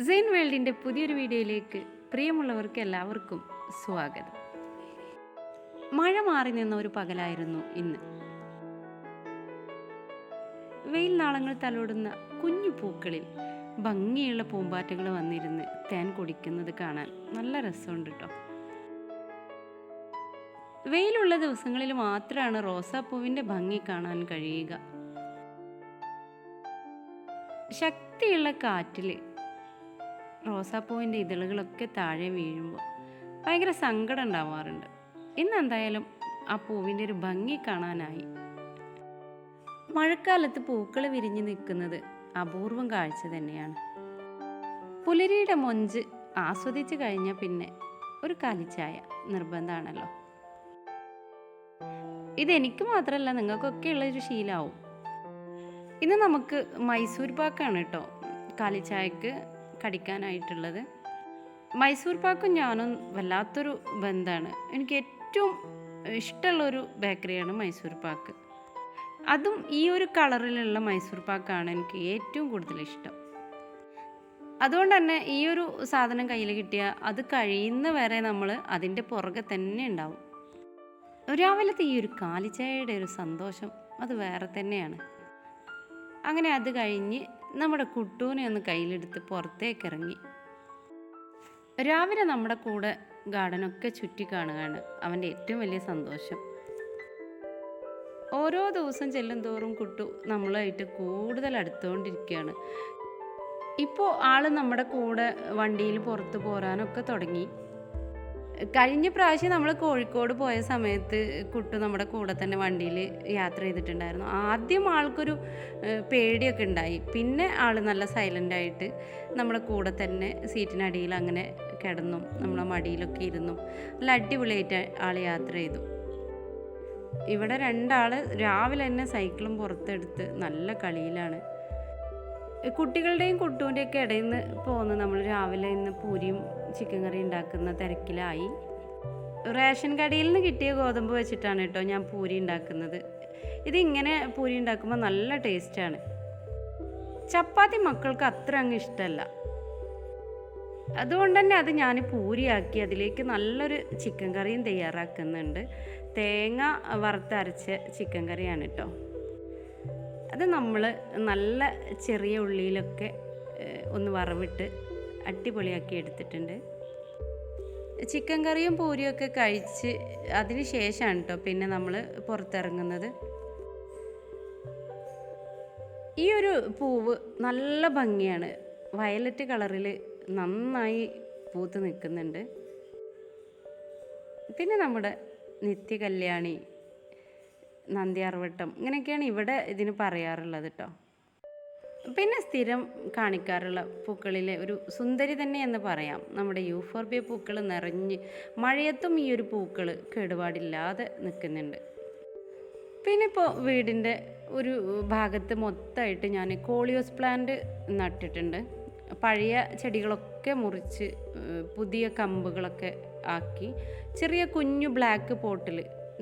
സെയിൻ വേൾഡിൻ്റെ പുതിയൊരു വീഡിയോയിലേക്ക് പ്രിയമുള്ളവർക്ക് എല്ലാവർക്കും സ്വാഗതം. മഴ മാറി നിന്ന ഒരു പകലായിരുന്നു ഇന്ന്. വെയിൽ നാളങ്ങൾ തലോടുന്ന കുഞ്ഞു പൂക്കളിൽ ഭംഗിയുള്ള പൂമ്പാറ്റകൾ വന്നിരുന്ന് തേൻ കുടിക്കുന്നത് കാണാൻ നല്ല രസമുണ്ട് കേട്ടോ. വെയിലുള്ള ദിവസങ്ങളിൽ മാത്രമാണ് റോസാപ്പൂവിൻ്റെ ഭംഗി കാണാൻ കഴിയുക. ശക്തിയുള്ള കാറ്റിൽ റോസാപ്പൂവിൻ്റെ ഇതളുകളൊക്കെ താഴെ വീഴുമ്പോൾ ഭയങ്കര സങ്കടം ഉണ്ടാവാറുണ്ട്. ഇന്നെന്തായാലും ആ പൂവിൻ്റെ ഒരു ഭംഗി കാണാനായി. മഴക്കാലത്ത് പൂക്കൾ വിരിഞ്ഞു നിൽക്കുന്നത് അപൂർവം കാഴ്ച തന്നെയാണ്. പുലരിയുടെ മൊഞ്ച് ആസ്വദിച്ച് കഴിഞ്ഞാൽ പിന്നെ ഒരു കാലിച്ചായ നിർബന്ധമാണല്ലോ. ഇതെനിക്ക് മാത്രമല്ല, നിങ്ങൾക്കൊക്കെ ഉള്ളൊരു ശീലമാവും. ഇന്ന് നമുക്ക് മൈസൂർ പാക്കാണ് കേട്ടോ കാലിച്ചായക്ക് കടിക്കാനായിട്ടുള്ളത്. മൈസൂർ പാക്കും ഞാനും വല്ലാത്തൊരു ബന്ധമാണ്. എനിക്ക് ഏറ്റവും ഇഷ്ടമുള്ളൊരു ബേക്കറിയാണ് മൈസൂർ പാക്ക്. അതും ഈ ഒരു കളറിലുള്ള മൈസൂർ പാക്കാണ് എനിക്ക് ഏറ്റവും കൂടുതൽ ഇഷ്ടം. അതുകൊണ്ട് തന്നെ ഈ ഒരു സാധനം കയ്യിൽ കിട്ടിയാൽ അത് കഴിയുന്ന വരെ നമ്മൾ അതിൻ്റെ പുറകെ തന്നെ ഉണ്ടാവും. രാവിലത്തെ ഈ ഒരു കാലിച്ചായയുടെ ഒരു സന്തോഷം അത് വേറെ തന്നെയാണ്. അങ്ങനെ അത് കഴിഞ്ഞ് നമ്മുടെ കുട്ടൂനെ ഒന്ന് കയ്യിലെടുത്ത് പുറത്തേക്ക് ഇറങ്ങി. രാവിലെ നമ്മുടെ കൂടെ ഗാർഡനൊക്കെ ചുറ്റി കാണുകയാണ് അവൻ്റെ ഏറ്റവും വലിയ സന്തോഷം. ഓരോ ദിവസം ചെല്ലും തോറും കുട്ടു നമ്മളായിട്ട് കൂടുതൽ അടുത്തുകൊണ്ടിരിക്കുകയാണ്. ഇപ്പോൾ ആൾ നമ്മുടെ കൂടെ വണ്ടിയിൽ പുറത്ത് പോരാനൊക്കെ തുടങ്ങി. കഴിഞ്ഞ പ്രാവശ്യം നമ്മൾ കോഴിക്കോട് പോയ സമയത്ത് കുട്ടു നമ്മുടെ കൂടെ തന്നെ വണ്ടിയിൽ യാത്ര ചെയ്തിട്ടുണ്ടായിരുന്നു. ആദ്യം ആൾക്കൊരു പേടിയൊക്കെ ഉണ്ടായി. പിന്നെ ആൾ നല്ല സൈലൻ്റായിട്ട് നമ്മുടെ കൂടെ തന്നെ സീറ്റിനടിയിൽ അങ്ങനെ കിടന്നും നമ്മളെ മടിയിലൊക്കെ ഇരുന്നും നല്ല അടിപൊളിയായിട്ട് ആൾ യാത്ര ചെയ്തു. ഇവിടെ രണ്ടാൾ രാവിലെ തന്നെ സൈക്കിളും പുറത്തെടുത്ത് നല്ല കളിയിലാണ്. കുട്ടികളുടെയും കുട്ടുവിൻ്റെയൊക്കെ ഇടയിൽ നിന്ന് പോന്ന് നമ്മൾ രാവിലെ ഇന്ന് പൂരിയും ചിക്കൻ കറി ഉണ്ടാക്കുന്ന തിരക്കിലായി. റേഷൻ കടയിൽ നിന്ന് കിട്ടിയ ഗോതമ്പ് വെച്ചിട്ടാണ് കേട്ടോ ഞാൻ പൂരി ഉണ്ടാക്കുന്നത്. ഇതിങ്ങനെ പൂരി ഉണ്ടാക്കുമ്പോൾ നല്ല ടേസ്റ്റാണ്. ചപ്പാത്തി മക്കൾക്ക് അത്ര അങ്ങ് ഇഷ്ടമല്ല. അതുകൊണ്ട് തന്നെ അത് ഞാൻ പൂരിയാക്കി അതിലേക്ക് നല്ലൊരു ചിക്കൻ കറിയും തയ്യാറാക്കുന്നുണ്ട്. തേങ്ങ വറുത്തരച്ച ചിക്കൻ കറിയാണ് കേട്ടോ. അത് നമ്മൾ നല്ല ചെറിയ ഉള്ളിയിലൊക്കെ ഒന്ന് വറവിട്ട് അടിപൊളിയാക്കി എടുത്തിട്ടുണ്ട്. ചിക്കൻ കറിയും പൂരിയൊക്കെ കഴിച്ച് അതിന് ശേഷമാണ് കേട്ടോ പിന്നെ നമ്മൾ പുറത്തിറങ്ങുന്നത്. ഈ ഒരു പൂവ് നല്ല ഭംഗിയാണ്. വയലറ്റ് കളറിൽ നന്നായി പൂത്ത് നിൽക്കുന്നുണ്ട്. പിന്നെ നമ്മുടെ നിത്യകല്യാണി, നന്ദ്യാർവട്ടം ഇങ്ങനെയൊക്കെയാണ് ഇവിടെ ഇതിന് പറയാറുള്ളത് കേട്ടോ. പിന്നെ സ്ഥിരം കാണിക്കാറുള്ള പൂക്കളിലെ ഒരു സുന്ദരി തന്നെ എന്ന് പറയാം. നമ്മുടെ യൂഫോർബിയ പൂക്കൾ നിറഞ്ഞ് മഴയത്തും ഈ ഒരു പൂക്കൾ കേടുപാടില്ലാതെ നിൽക്കുന്നുണ്ട്. പിന്നെ ഇപ്പോൾ വീടിൻ്റെ ഒരു ഭാഗത്ത് മൊത്തമായിട്ട് ഞാൻ കോളിയോസ് പ്ലാന്റ് നട്ടിട്ടുണ്ട്. പഴയ ചെടികളൊക്കെ മുറിച്ച് പുതിയ കമ്പുകളൊക്കെ ആക്കി ചെറിയ കുഞ്ഞു ബ്ലാക്ക് പോട്ടിൽ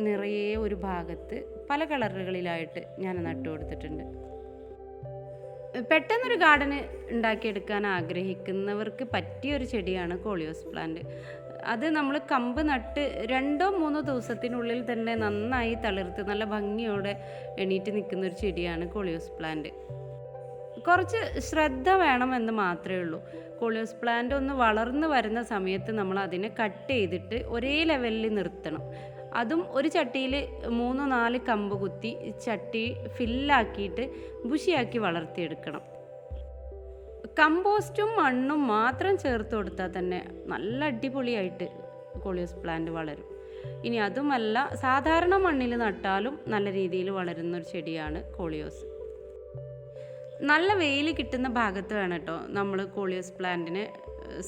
നിറയെ ഒരു ഭാഗത്ത് പല കളറുകളിലായിട്ട് ഞാൻ നട്ടു കൊടുത്തിട്ടുണ്ട്. പെട്ടെന്നൊരു ഗാർഡന് ഉണ്ടാക്കിയെടുക്കാൻ ആഗ്രഹിക്കുന്നവർക്ക് പറ്റിയൊരു ചെടിയാണ് കോളിയോസ് പ്ലാന്റ്. അത് നമ്മൾ കമ്പ് നട്ട് 2-3 ദിവസത്തിനുള്ളിൽ തന്നെ നന്നായി തളിർത്ത് നല്ല ഭംഗിയോടെ എണീറ്റ് നിൽക്കുന്ന ഒരു ചെടിയാണ് കോളിയോസ് പ്ലാന്റ്. കുറച്ച് ശ്രദ്ധ വേണമെന്ന് മാത്രമേ ഉള്ളൂ. കോളിയോസ് പ്ലാന്റ് ഒന്ന് വളർന്നു വരുന്ന സമയത്ത് നമ്മൾ അതിനെ കട്ട് ചെയ്തിട്ട് ഒരേ ലെവലിൽ നിർത്തണം. അതും ഒരു ചട്ടിയിൽ 3-4 കമ്പ് കുത്തി ചട്ടി ഫില്ലാക്കിയിട്ട് ബുഷിയാക്കി വളർത്തിയെടുക്കണം. കമ്പോസ്റ്റും മണ്ണും മാത്രം ചേർത്ത് കൊടുത്താൽ തന്നെ നല്ല അടിപൊളിയായിട്ട് കോളിയോസ് പ്ലാന്റ് വളരും. ഇനി അതുമല്ല, സാധാരണ മണ്ണിൽ നട്ടാലും നല്ല രീതിയിൽ വളരുന്ന ഒരു ചെടിയാണ് കോളിയോസ്. നല്ല വെയിൽ കിട്ടുന്ന ഭാഗത്ത് വേണം കേട്ടോ നമ്മൾ കോളിയോസ് പ്ലാന്റിനെ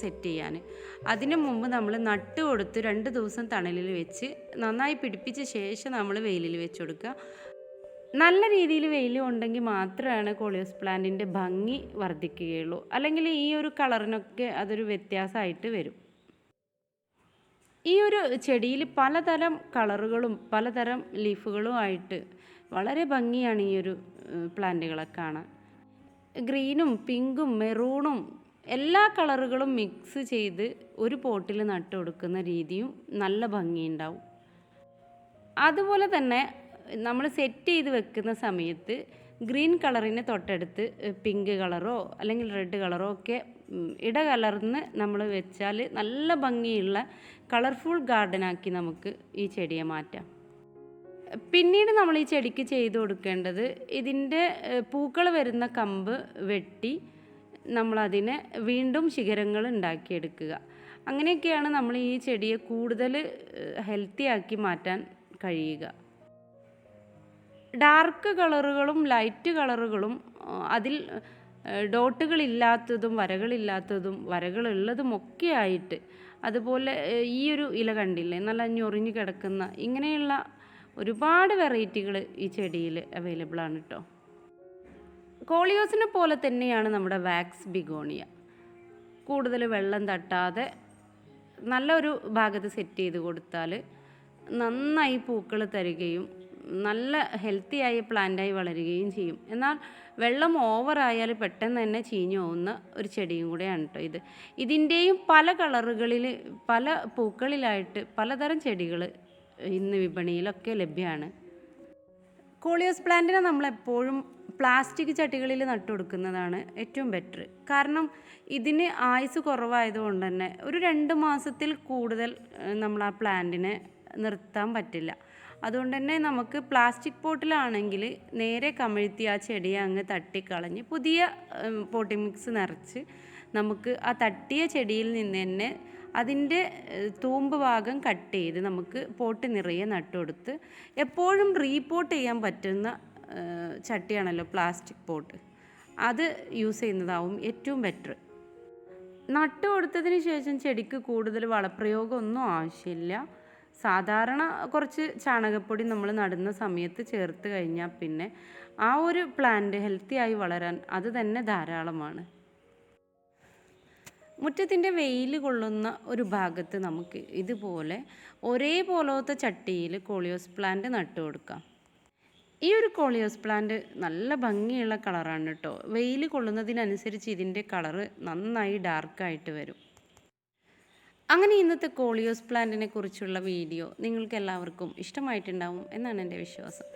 സെറ്റ് ചെയ്യാൻ. അതിനു മുമ്പ് നമ്മൾ നട്ട് കൊടുത്ത് 2 ദിവസം തണലിൽ വെച്ച് നന്നായി പിടിപ്പിച്ച ശേഷം നമ്മൾ വെയിലിൽ വെച്ച് കൊടുക്കുക. നല്ല രീതിയിൽ വെയിൽ ഉണ്ടെങ്കിൽ മാത്രമാണ് കോളിയോസ് പ്ലാന്റിൻ്റെ ഭംഗി വർദ്ധിക്കുകയുള്ളൂ. അല്ലെങ്കിൽ ഈ ഒരു കളറിനൊക്കെ അതൊരു വ്യത്യാസമായിട്ട് വരും. ഈ ഒരു ചെടിയിൽ പലതരം കളറുകളും പലതരം ലീഫുകളും ആയിട്ട് വളരെ ഭംഗിയാണ് ഈ ഒരു പ്ലാന്റുകളെ കാണാൻ. ഗ്രീനും പിങ്കും മെറൂണും എല്ലാ കളറുകളും മിക്സ് ചെയ്ത് ഒരു പോട്ടിൽ നട്ടു കൊടുക്കുന്ന രീതിയും നല്ല ഭംഗിയുണ്ടാവും. അതുപോലെ തന്നെ നമ്മൾ സെറ്റ് ചെയ്ത് വെക്കുന്ന സമയത്ത് ഗ്രീൻ കളറിന് തൊട്ടടുത്ത് പിങ്ക് കളറോ അല്ലെങ്കിൽ റെഡ് കളറോ ഒക്കെ ഇടകലർന്ന് നമ്മൾ വെച്ചാൽ നല്ല ഭംഗിയുള്ള കളർഫുൾ ഗാർഡനാക്കി നമുക്ക് ഈ ചെടിയെ മാറ്റാം. പിന്നീട് നമ്മൾ ഈ ചെടിക്ക് ചെയ്തു കൊടുക്കേണ്ടത് ഇതിൻ്റെ പൂക്കൾ വരുന്ന കമ്പ് വെട്ടി നമ്മളതിനെ വീണ്ടും ശിഖരങ്ങൾ ഉണ്ടാക്കിയെടുക്കുക. അങ്ങനെയൊക്കെയാണ് നമ്മൾ ഈ ചെടിയെ കൂടുതൽ ഹെൽത്തി ആക്കി മാറ്റാൻ കഴിയുക. ഡാർക്ക് കളറുകളും ലൈറ്റ് കളറുകളും അതിൽ ഡോട്ടുകളില്ലാത്തതും വരകളില്ലാത്തതും വരകളുള്ളതും ഒക്കെ ആയിട്ട്, അതുപോലെ ഈ ഒരു ഇല കണ്ടില്ലേ, നല്ല ഞൊറിഞ്ഞ് കിടക്കുന്ന, ഇങ്ങനെയുള്ള ഒരുപാട് വെറൈറ്റികൾ ഈ ചെടിയിൽ അവൈലബിൾ ആണ് കേട്ടോ. കോളിയോസിനെ പോലെ തന്നെയാണ് നമ്മുടെ വാക്സ് ബിഗോണിയ. കൂടുതൽ വെള്ളം തട്ടാതെ നല്ലൊരു ഭാഗത്ത് സെറ്റ് ചെയ്ത് കൊടുത്താൽ നന്നായി പൂക്കൾ തരികയും നല്ല ഹെൽത്തിയായ പ്ലാന്റായി വളരുകയും ചെയ്യും. എന്നാൽ വെള്ളം ഓവറായാൽ പെട്ടെന്ന് തന്നെ ചീഞ്ഞു പോകുന്ന ഒരു ചെടിയും കൂടെയാണ് കേട്ടോ ഇത്. ഇതിൻ്റെയും പല കളറുകളിൽ പല പൂക്കളിലായിട്ട് പലതരം ചെടികൾ ഇന്ന് വിപണിയിലൊക്കെ ലഭ്യമാണ്. കോളിയോസ് പ്ലാന്റിനെ നമ്മളെപ്പോഴും പ്ലാസ്റ്റിക് ചട്ടികളിൽ നട്ടു കൊടുക്കുന്നതാണ് ഏറ്റവും ബെറ്റർ. കാരണം ഇതിന് ആയുസ് കുറവായതുകൊണ്ട് തന്നെ ഒരു 2 മാസത്തിൽ കൂടുതൽ നമ്മൾ ആ പ്ലാന്റിനെ നിർത്താൻ പറ്റില്ല. അതുകൊണ്ട് തന്നെ നമുക്ക് പ്ലാസ്റ്റിക് പോട്ടിലാണെങ്കിൽ നേരെ കമിഴ്ത്തി ആ ചെടിയെ അങ്ങ് തട്ടിക്കളഞ്ഞ് പുതിയ പോട്ടിംഗ് മിക്സ് നിറച്ച് നമുക്ക് ആ തട്ടിയ ചെടിയിൽ നിന്ന് തന്നെ അതിൻ്റെ തൂമ്പ് ഭാഗം കട്ട് ചെയ്ത് നമുക്ക് പോട്ട് നിറയെ നട്ടുകൊടുത്ത് എപ്പോഴും റീപോട്ട് ചെയ്യാൻ പറ്റുന്ന ചട്ടിയാണല്ലോ പ്ലാസ്റ്റിക് പോട്ട്, അത് യൂസ് ചെയ്യുന്നതാവും ഏറ്റവും ബെറ്റർ. നട്ടു കൊടുത്തതിന് ശേഷം ചെടിക്ക് കൂടുതൽ വളപ്രയോഗമൊന്നും ആവശ്യമില്ല. സാധാരണ കുറച്ച് ചാണകപ്പൊടി നമ്മൾ നടുന്ന സമയത്ത് ചേർത്ത് കഴിഞ്ഞാൽ പിന്നെ ആ ഒരു പ്ലാന്റ് ഹെൽത്തിയായി വളരാൻ അത് തന്നെ ധാരാളമാണ്. മുറ്റത്തിൻ്റെ വെയിൽ കൊള്ളുന്ന ഒരു ഭാഗത്ത് നമുക്ക് ഇതുപോലെ ഒരേപോലത്തെ ചട്ടിയിൽ കോളിയോസ് പ്ലാന്റ് നട്ടു കൊടുക്കാം. ഈ ഒരു കോളിയോസ് പ്ലാന്റ് നല്ല ഭംഗിയുള്ള കളറാണ് കേട്ടോ. വെയിൽ കൊള്ളുന്നതിനനുസരിച്ച് ഇതിൻ്റെ കളറ് നന്നായി ഡാർക്കായിട്ട് വരും. അങ്ങനെ ഇന്നത്തെ കോളിയോസ് പ്ലാന്റിനെ കുറിച്ചുള്ള വീഡിയോ നിങ്ങൾക്ക് എല്ലാവർക്കും ഇഷ്ടമായിട്ടുണ്ടാവും എന്നാണ് എൻ്റെ വിശ്വാസം.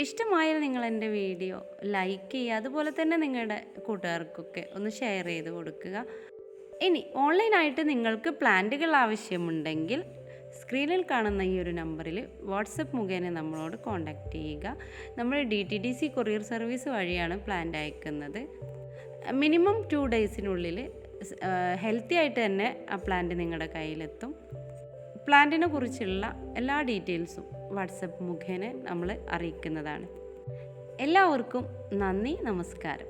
ഇഷ്ടമായാൽ നിങ്ങൾ എൻ്റെ വീഡിയോ ലൈക്ക് ചെയ്യുക, അതുപോലെ തന്നെ നിങ്ങളുടെ കൂട്ടുകാർക്കൊക്കെ ഒന്ന് ഷെയർ ചെയ്ത് കൊടുക്കുക. ഇനി ഓൺലൈനായിട്ട് നിങ്ങൾക്ക് പ്ലാന്റുകൾ ആവശ്യമുണ്ടെങ്കിൽ സ്ക്രീനിൽ കാണുന്ന ഈ ഒരു നമ്പറിൽ വാട്സപ്പ് മുഖേന നമ്മളോട് കോൺടാക്റ്റ് ചെയ്യുക. നമ്മൾ DTDC കൊറിയർ സർവീസ് വഴിയാണ് പ്ലാന്റ് അയക്കുന്നത്. മിനിമം 2 ഡേയ്സിനുള്ളിൽ ഹെൽത്തി ആയിട്ട് തന്നെ ആ പ്ലാന്റ് നിങ്ങളുടെ കയ്യിലെത്തും. പ്ലാന്റിനെ കുറിച്ചുള്ള എല്ലാ ഡീറ്റെയിൽസും വാട്സപ്പ് മുഖേന നമ്മൾ അറിയിക്കുന്നതാണ്. എല്ലാവർക്കും നന്ദി, നമസ്കാരം.